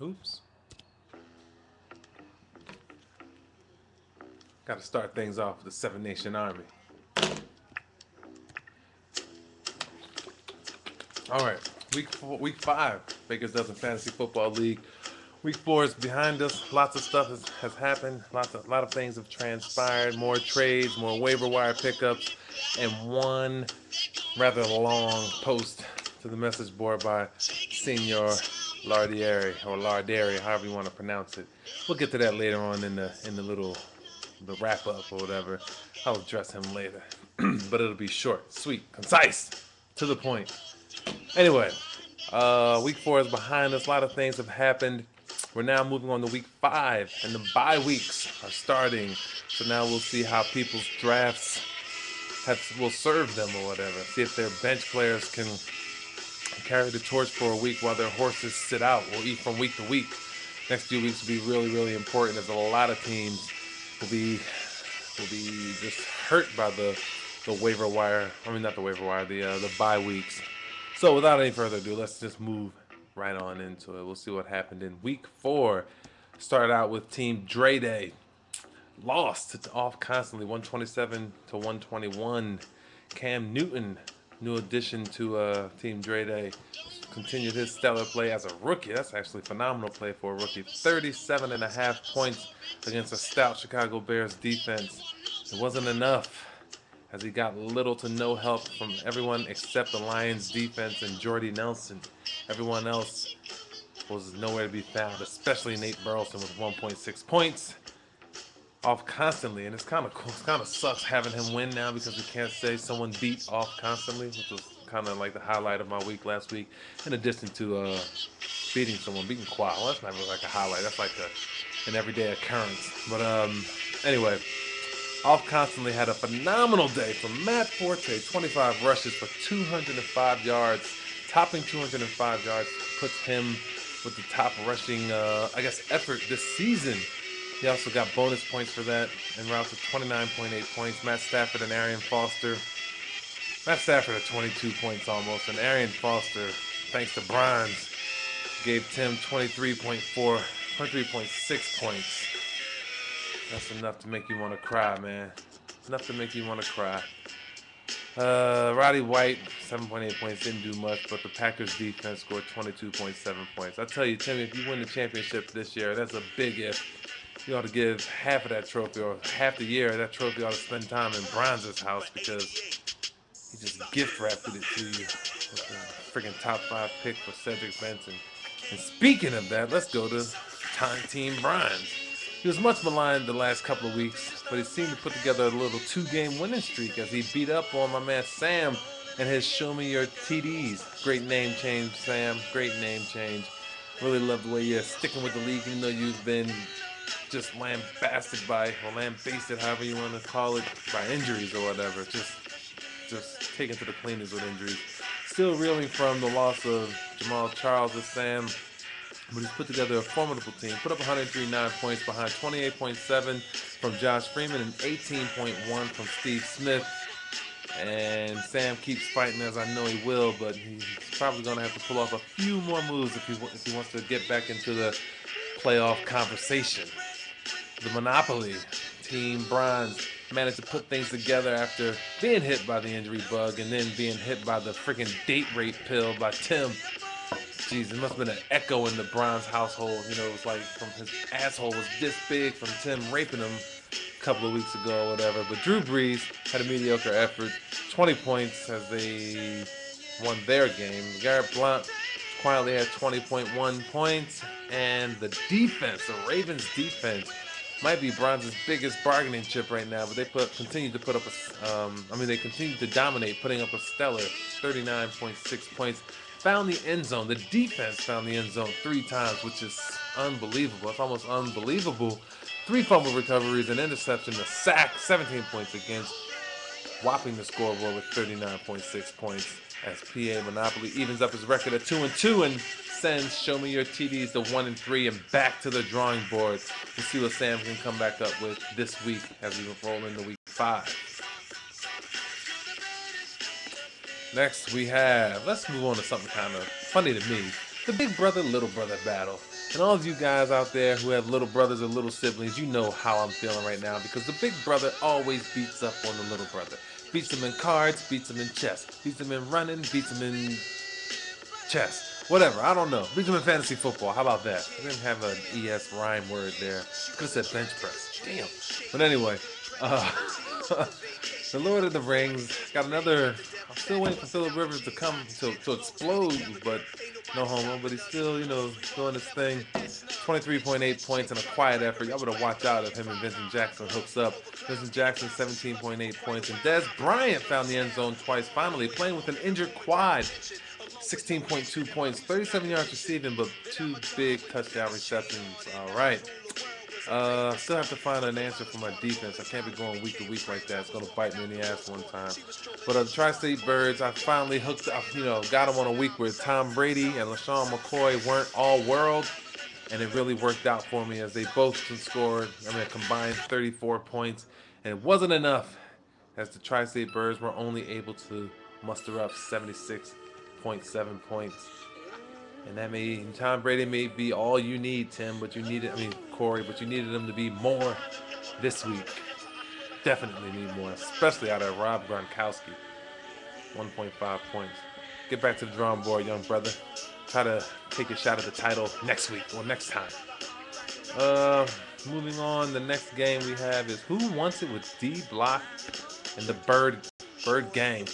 Oops. Got to start things off with the Seven Nation Army. All right, week 5, Baker's Dozen Fantasy Football League. Week 4 is behind us. Lots of stuff has happened. A lot of things have transpired. More trades, more waiver wire pickups, and one rather long post to the message board by Senior Lardieri or Larderi, however you want to pronounce it. We'll get to that later on in the wrap up or whatever. I'll address him later, but it'll be short, sweet, concise, to the point. Anyway, week 4 is behind us. A lot of things have happened. We're now moving on to week 5, and the bye weeks are starting. So now we'll see how people's drafts will serve them or whatever. See if their bench players can carry the torch for a week while their horses sit out or eat from week to week. Next few weeks will be really, really important as a lot of teams will be just hurt by the waiver wire. I mean, not the waiver wire, the bye weeks. So without any further ado, let's just move right on into it. We'll see what happened in week 4. Started out with Team Dre Day. Lost off constantly, 127 to 121. Cam Newton, new addition to Team Dre Day, continued his stellar play as a rookie. That's actually phenomenal play for a rookie. 37.5 points against a stout Chicago Bears defense. It wasn't enough, as he got little to no help from everyone except the Lions defense and Jordy Nelson. Everyone else was nowhere to be found, especially Nate Burleson with 1.6 points. Off constantly, and it's kind of cool. It kind of sucks having him win now because we can't say someone beat off constantly, which was kind of like the highlight of my week last week. In addition to beating Qua. Well, that's not really like a highlight. That's like an everyday occurrence. But anyway, off constantly had a phenomenal day from Matt Forte. 25 rushes for 205 yards, topping 205 yards puts him with the top rushing, effort this season. He also got bonus points for that and routes to 29.8 points. Matt Stafford and Arian Foster. Matt Stafford at 22 points almost, and Arian Foster, thanks to Bronze, gave Tim 23.6 points. That's enough to make you want to cry, man. Enough to make you want to cry. Roddy White, 7.8 points, didn't do much, but the Packers defense scored 22.7 points. I tell you, Timmy, if you win the championship this year, that's a big if. You ought to give half of that trophy, or half the year, that trophy ought to spend time in Bronze's house, because he just gift wrapped it to you with the freaking top 5 pick for Cedric Benson. And speaking of that, let's go to Team Bronze. He was much maligned the last couple of weeks, but he seemed to put together a little 2-game winning streak as he beat up on my man Sam and his Show Me Your TDs. Great name change, Sam. Great name change. Really love the way you're sticking with the league, even though you've been just lambasted however you want to call it, by injuries or whatever. Just taken to the cleaners with injuries. Still reeling from the loss of Jamal Charles to Sam, but he's put together a formidable team. Put up 103.9 points behind 28.7 from Josh Freeman and 18.1 from Steve Smith. And Sam keeps fighting, as I know he will, but he's probably going to have to pull off a few more moves if he wants to get back into the playoff conversation. The Monopoly, Team Bronze, managed to put things together after being hit by the injury bug and then being hit by the freaking date rape pill by Tim. Jeez, it must have been an echo in the Bronze household. You know, it was like from his asshole was this big from Tim raping him a couple of weeks ago or whatever. But Drew Brees had a mediocre effort, 20 points as they won their game. Garrett Blount quietly had 20.1 points, and the defense, the Ravens defense, might be Bronze's biggest bargaining chip right now, but they continue to dominate, putting up a stellar 39.6 points. Found the end zone. The defense found the end zone 3 times, which is unbelievable. It's almost unbelievable. 3 fumble recoveries, an interception, a sack, 17 points against, whopping the scoreboard with 39.6 points as PA Monopoly evens up his record at 2-2 and sends Show Me Your TDs to 1-3 and back to the drawing board. We'll see what Sam can come back up with this week as we roll into week 5. Next we have, let's move on to something kind of funny to me. The big brother, little brother battle. And all of you guys out there who have little brothers or little siblings, you know how I'm feeling right now because the big brother always beats up on the little brother. Beats him in cards, beats him in chess, beats him in running, beats him in chess. Whatever, I don't know. Beats him in fantasy football. How about that? I didn't have an ES rhyme word there. Could have said bench press. Damn. But anyway, uh, the Lord of the Rings got another. I'm still waiting for Philip Rivers to come to explode, but no homo. But he's still, doing his thing. 23.8 points and a quiet effort. Y'all better watch out if him and Vincent Jackson hooks up. Vincent Jackson 17.8 points, and Des Bryant found the end zone twice. Finally, playing with an injured quad. 16.2 points, 37 yards receiving, but 2 big touchdown receptions. All right. Still have to find an answer for my defense. I can't be going week to week like that. It's going to bite me in the ass one time. But the Tri-State Birds, I finally hooked up, got them on a week where Tom Brady and LaShawn McCoy weren't all world. And it really worked out for me as they both scored, a combined 34 points. And it wasn't enough as the Tri-State Birds were only able to muster up 76.7 points. And that Tom Brady may be all you need, Tim, but Corey, but you needed him to be more this week. Definitely need more, especially out of Rob Gronkowski. 1.5 points. Get back to the drawing board, young brother. Try to take a shot at the title next week or next time. Moving on, the next game we have is Who Wants It with D Block and the Bird Gang.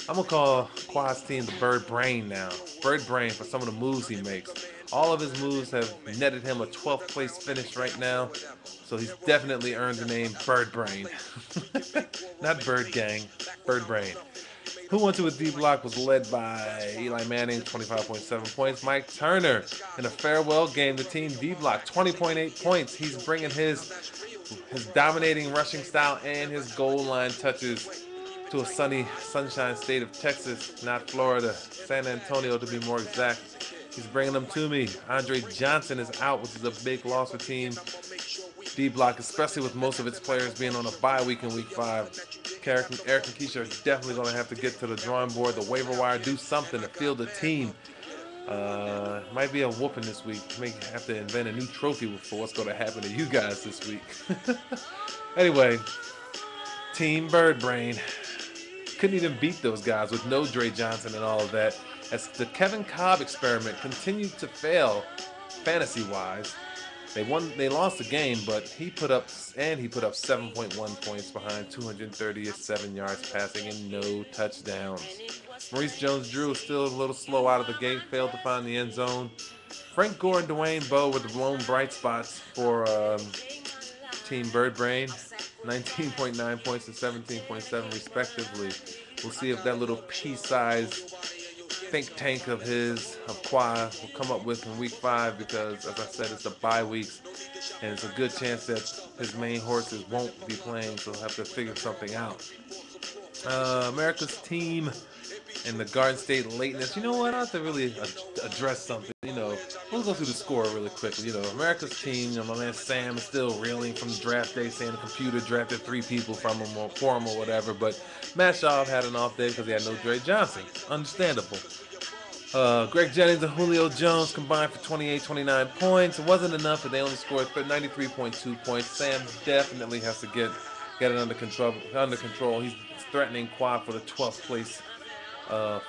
I'm going to call Quad's team the Bird Brain now. Bird Brain for some of the moves he makes. All of his moves have netted him a 12th place finish right now. So he's definitely earned the name Bird Brain. Not Bird Gang, Bird Brain. Who Wants It with D-Block was led by Eli Manning, 25.7 points. Mike Turner in a farewell game to Team D-Block, 20.8 points. He's bringing his dominating rushing style and his goal line touches to a sunshine state of Texas, not Florida, San Antonio to be more exact. He's bringing them to me. Andre Johnson is out, which is a big loss for Team D-Block, especially with most of its players being on a bye week in Week 5. Eric and Keisha are definitely going to have to get to the drawing board, the waiver wire, do something to field the team. Might be a whooping this week. May have to invent a new trophy for what's going to happen to you guys this week. Anyway, Team Bird Brain couldn't even beat those guys with no Dre Johnson and all of that. As the Kevin Cobb experiment continued to fail fantasy-wise, they lost the game, but he put up 7.1 points behind 237 yards passing and no touchdowns. Maurice Jones-Drew is still a little slow out of the gate, failed to find the end zone. Frank Gore and Dwayne Bowe were the blown bright spots for Team Bird Brain, 19.9 points and 17.7 respectively. We'll see if that little pea-sized think tank of Quad will come up with in Week 5 because, as I said, it's the bye weeks and it's a good chance that his main horses won't be playing, so he'll have to figure something out. America's team and the Garden State lateness. You know what? I have to really address something. We'll go through the score really quickly. America's team, my man Sam is still reeling from draft day, saying the computer drafted 3 people from him or for him or whatever. But Matt Schaub had an off day because he had no Dre Johnson. Understandable. Greg Jennings and Julio Jones combined for 29 points. It wasn't enough, but they only scored 93.2 points. Sam definitely has to get it under control. He's threatening Quad for the 12th place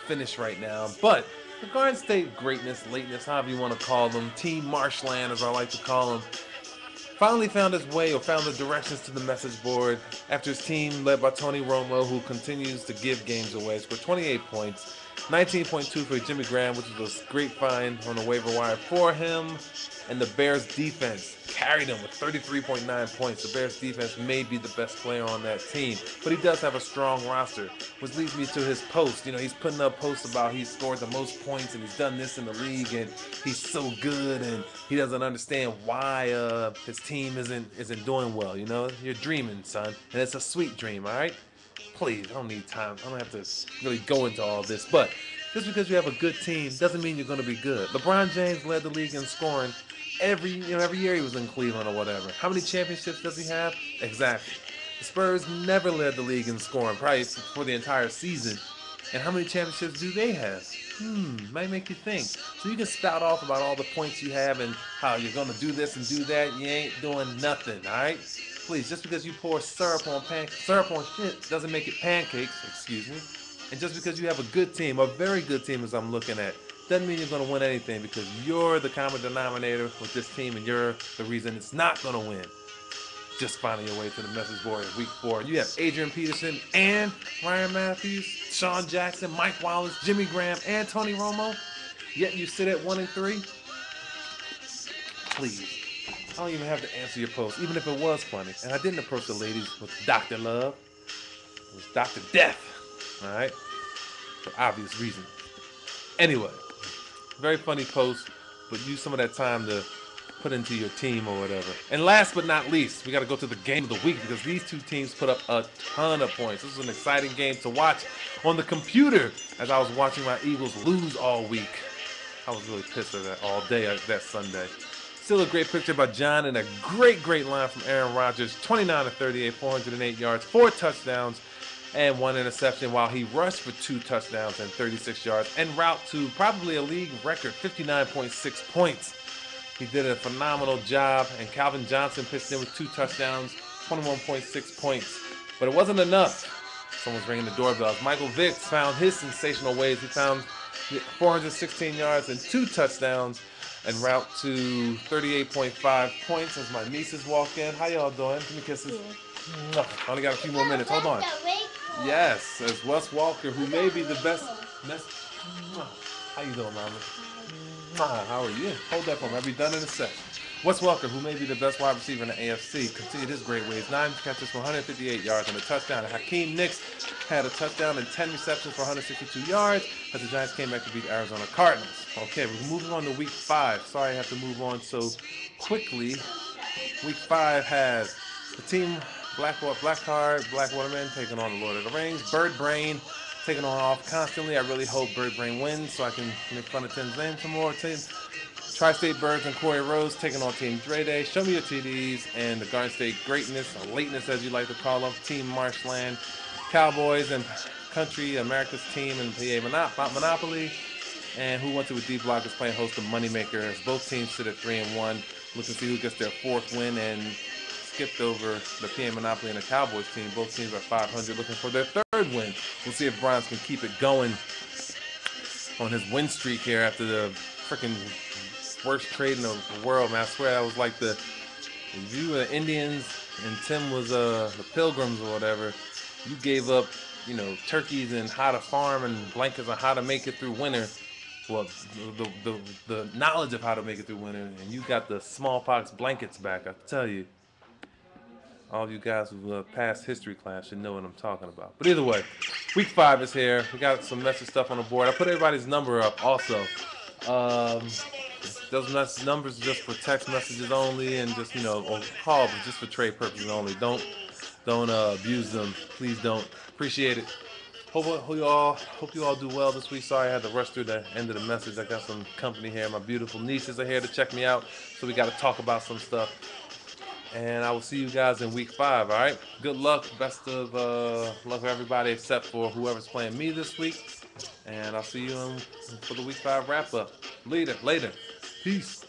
finish right now. But the Garden State greatness, lateness, however you want to call them, Team Marshland as I like to call them, finally found his way or found the directions to the message board after his team led by Tony Romo, who continues to give games away, scored 28 points. 19.2 for Jimmy Graham, which was a great find on the waiver wire for him. And the Bears defense carried him with 33.9 points. The Bears defense may be the best player on that team, but he does have a strong roster, which leads me to his post. He's putting up posts about he's scored the most points and he's done this in the league and he's so good and he doesn't understand why his team isn't doing well. You're dreaming, son, and it's a sweet dream, all right? Please, I don't need time. I don't have to really go into all this. But just because you have a good team doesn't mean you're going to be good. LeBron James led the league in scoring every year he was in Cleveland or whatever. How many championships does he have? Exactly. The Spurs never led the league in scoring, probably for the entire season. And how many championships do they have? Might make you think. So you can spout off about all the points you have and how you're gonna do this and do that. You ain't doing nothing, all right? Please, just because you pour syrup on shit doesn't make it pancakes. Excuse me. And just because you have a good team, a very good team, as I'm looking at, doesn't mean you're gonna win anything because you're the common denominator with this team and you're the reason it's not gonna win. Just finding your way to the message board in week 4. You have Adrian Peterson and Ryan Matthews, Sean Jackson, Mike Wallace, Jimmy Graham, and Tony Romo. Yet you sit at 1 and 3. Please, I don't even have to answer your post, even if it was funny. And I didn't approach the ladies with Dr. Love. It was Dr. Death. All right, for obvious reasons. Anyway, very funny post, but use some of that time to put into your team or whatever. And last but not least, we got to go to the game of the week because these two teams put up a ton of points. This was an exciting game to watch on the computer as I was watching my Eagles lose all week. I was really pissed at that all day that Sunday. Still a great picture by John and a great line from Aaron Rodgers. 29 to 38, 408 yards, 4 touchdowns, and 1 interception while he rushed for 2 touchdowns and 36 yards en route to probably a league record 59.6 points. He did a phenomenal job, and Calvin Johnson pitched in with 2 touchdowns, 21.6 points. But it wasn't enough. Someone's ringing the doorbells. Michael Vick found his sensational ways. He found 416 yards and 2 touchdowns en route to 38.5 points as my nieces walk in. How y'all doing? Give me kisses. I only got a few more minutes. Hold on. Yes, as Wes Walker, who may be the best. How you doing, Mama? How are you? Hold that for me. I'll be done in a sec. Wes Walker, who may be the best wide receiver in the AFC, continued his great ways. 9 catches for 158 yards and a touchdown. And Hakeem Nicks had a touchdown and 10 receptions for 162 yards as the Giants came back to beat the Arizona Cardinals. Okay, we're moving on to week 5. Sorry I have to move on so quickly. Week 5 has the team Blackheart, Black Waterman taking on the Lord of the Rings. Bird Brain taking on Off Constantly. I really hope Bird Brain wins so I can make fun of Tim's name some more. Tri-State Birds and Corey Rose taking on Team Dre Day. Show Me Your TDs and the Garden State Greatness, or Lateness as you like to call them. Team Marshland. Cowboys and Country, America's team and PA Monopoly. And Who Wants It with D Block is playing host to Moneymaker as both teams sit at 3-1. Looking to see who gets their 4th win and skipped over the PA Monopoly and the Cowboys team. Both teams are 500 looking for their 3rd win. We'll see if Bronze can keep it going on his win streak here after the freaking worst trade in the world, man. I swear that was like you were the Indians and Tim was the Pilgrims or whatever. You gave up, turkeys and how to farm and blankets on how to make it through winter. Well, the knowledge of how to make it through winter, and you got the smallpox blankets back. I tell you, all of you guys who passed history class should know what I'm talking about. But either way, week 5 is here. We got some message stuff on the board. I put everybody's number up also. Those numbers are just for text messages only and just, or call, but just for trade purposes only. Don't abuse them. Please don't. Appreciate it. Hope you all do well this week. Sorry I had to rush through the end of the message. I got some company here. My beautiful nieces are here to check me out, so we got to talk about some stuff. And I will see you guys in week 5, all right? Good luck. Best of luck for everybody except for whoever's playing me this week. And I'll see you for the week 5 wrap-up. Later. Peace.